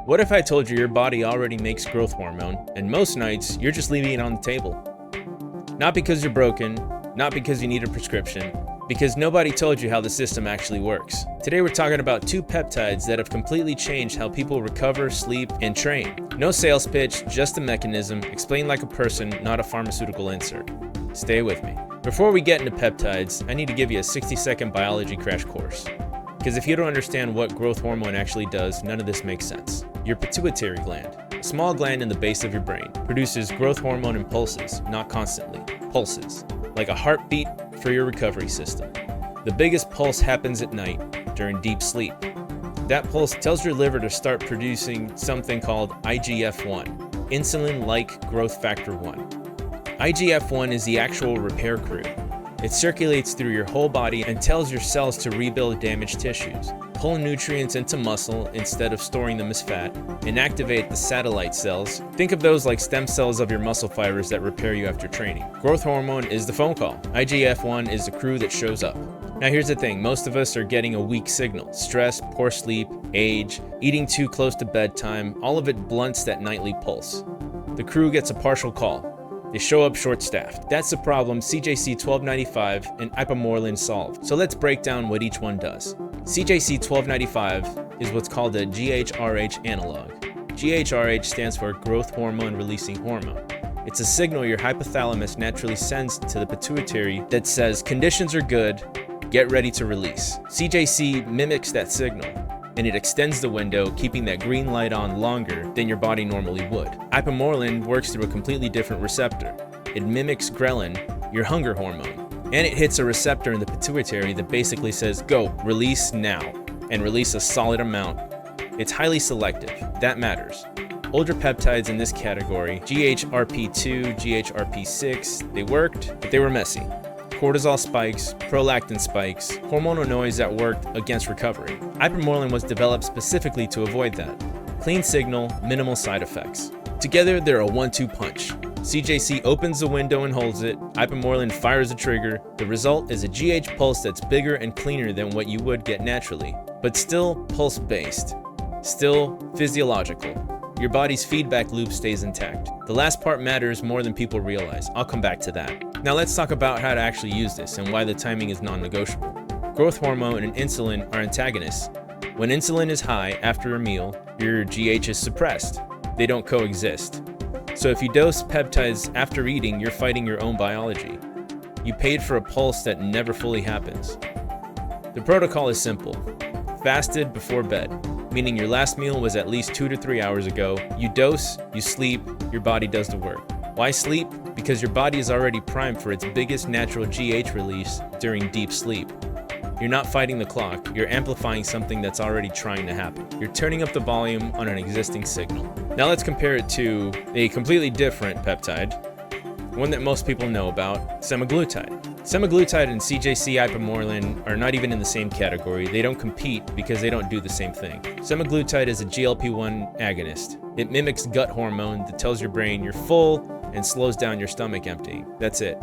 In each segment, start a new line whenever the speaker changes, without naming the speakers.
What if I told you your body already makes growth hormone, and most nights you're just leaving it on the table? Not because you're broken, not because you need a prescription, because nobody told you how the system actually works. Today we're talking about two peptides that have completely changed how people recover, sleep, and train. No sales pitch, just a mechanism, explained like a person, not a pharmaceutical insert. Stay with me. Before we get into peptides, I need to give you a 60-second biology crash course. Because if you don't understand what growth hormone actually does, none of this makes sense. Your pituitary gland, a small gland in the base of your brain, produces growth hormone in pulses, not constantly. Pulses, like a heartbeat for your recovery system. The biggest pulse happens at night, during deep sleep. That pulse tells your liver to start producing something called IGF-1, insulin-like growth factor 1. IGF-1 is the actual repair crew. It circulates through your whole body and tells your cells to rebuild damaged tissues, pull nutrients into muscle instead of storing them as fat, and activate the satellite cells. Think of those like stem cells of your muscle fibers that repair you after training. Growth hormone is the phone call. IGF-1 is the crew that shows up. Now here's the thing, most of us are getting a weak signal. Stress, poor sleep, age, eating too close to bedtime, all of it blunts that nightly pulse. The crew gets a partial call. They show up short-staffed. That's the problem CJC-1295 and Ipamorelin solved. So let's break down what each one does. CJC-1295 is what's called a GHRH analog. GHRH stands for growth hormone releasing hormone. It's a signal your hypothalamus naturally sends to the pituitary that says conditions are good, get ready to release. CJC mimics that signal, and it extends the window, keeping that green light on longer than your body normally would. Ipamorelin works through a completely different receptor. It mimics ghrelin, your hunger hormone, and it hits a receptor in the pituitary that basically says, go, release now, and release a solid amount. It's highly selective. That matters. Older peptides in this category, GHRP2, GHRP6, they worked, but they were messy. Cortisol spikes, prolactin spikes, hormonal noise that worked against recovery. Ipamorelin was developed specifically to avoid that. Clean signal, minimal side effects. Together, they're a 1-2 punch. CJC opens the window and holds it, Ipamorelin fires a trigger. The result is a GH pulse that's bigger and cleaner than what you would get naturally, but still pulse-based, still physiological. Your body's feedback loop stays intact. The last part matters more than people realize. I'll come back to that. Now let's talk about how to actually use this and why the timing is non-negotiable. Growth hormone and insulin are antagonists. When insulin is high after a meal, your GH is suppressed. They don't coexist. So if you dose peptides after eating, you're fighting your own biology. You paid for a pulse that never fully happens. The protocol is simple. Fasted before bed, meaning your last meal was at least 2 to 3 hours ago. You dose, you sleep, your body does the work. Why sleep? Because your body is already primed for its biggest natural GH release during deep sleep. You're not fighting the clock, you're amplifying something that's already trying to happen. You're turning up the volume on an existing signal. Now let's compare it to a completely different peptide, one that most people know about, Semaglutide. Semaglutide and CJC-Ipamorelin are not even in the same category. They don't compete because they don't do the same thing. Semaglutide is a GLP-1 agonist. It mimics gut hormone that tells your brain you're full and slows down your stomach emptying. That's it.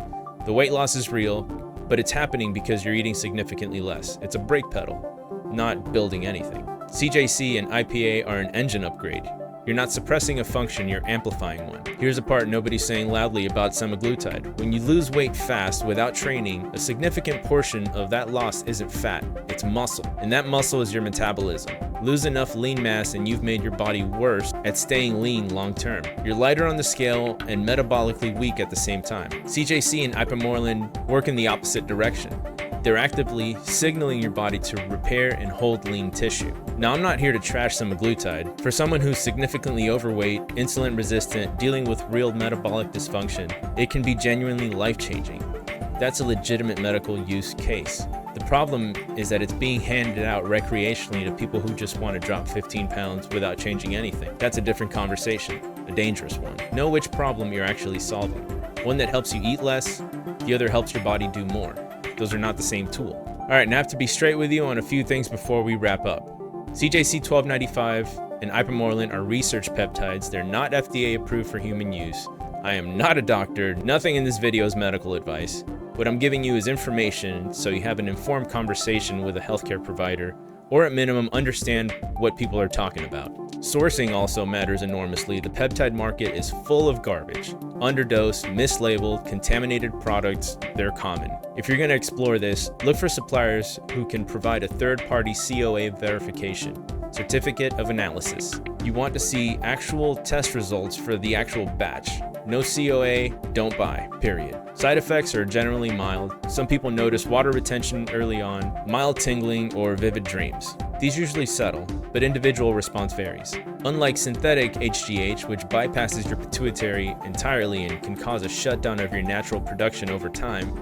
The weight loss is real, but it's happening because you're eating significantly less. It's a brake pedal, not building anything. CJC and IPA are an engine upgrade. You're not suppressing a function, you're amplifying one. Here's a part nobody's saying loudly about semaglutide. When you lose weight fast without training, a significant portion of that loss isn't fat, it's muscle. And that muscle is your metabolism. Lose enough lean mass and you've made your body worse at staying lean long term. You're lighter on the scale and metabolically weak at the same time. CJC and Ipamorelin work in the opposite direction. They're actively signaling your body to repair and hold lean tissue. Now, I'm not here to trash semaglutide. For someone who's significantly overweight, insulin resistant, dealing with real metabolic dysfunction, it can be genuinely life-changing. That's a legitimate medical use case. The problem is that it's being handed out recreationally to people who just want to drop 15 pounds without changing anything. That's a different conversation, a dangerous one. Know which problem you're actually solving. One that helps you eat less, the other helps your body do more. Those are not the same tool. All right, and I have to be straight with you on a few things before we wrap up. CJC-1295 and Ipamorelin are research peptides. They're not FDA approved for human use. I am not a doctor. Nothing in this video is medical advice. What I'm giving you is information so you have an informed conversation with a healthcare provider or at minimum understand what people are talking about. Sourcing also matters enormously. The peptide market is full of garbage. Underdosed, mislabeled, contaminated products, they're common. If you're going to explore this, look for suppliers who can provide a third-party COA verification, Certificate of Analysis. You want to see actual test results for the actual batch. No COA, don't buy, period. Side effects are generally mild. Some people notice water retention early on, mild tingling, or vivid dreams. These usually settle, but individual response varies. Unlike synthetic HGH, which bypasses your pituitary entirely and can cause a shutdown of your natural production over time,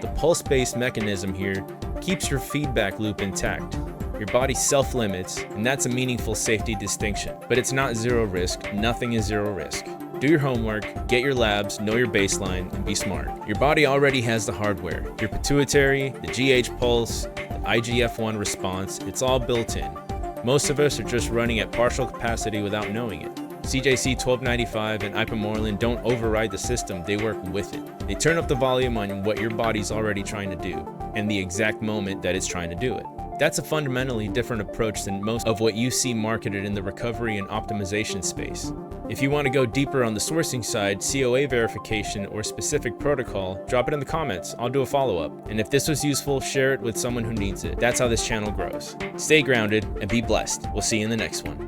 the pulse-based mechanism here keeps your feedback loop intact. Your body self-limits, and that's a meaningful safety distinction. But it's not zero risk. Nothing is zero risk. Do your homework, get your labs, know your baseline, and be smart. Your body already has the hardware. Your pituitary, the GH pulse, the IGF-1 response, it's all built in. Most of us are just running at partial capacity without knowing it. CJC-1295 and Ipamorelin don't override the system, they work with it. They turn up the volume on what your body's already trying to do, and the exact moment that it's trying to do it. That's a fundamentally different approach than most of what you see marketed in the recovery and optimization space. If you want to go deeper on the sourcing side, COA verification, or specific protocol, drop it in the comments. I'll do a follow-up. And if this was useful, share it with someone who needs it. That's how this channel grows. Stay grounded and be blessed. We'll see you in the next one.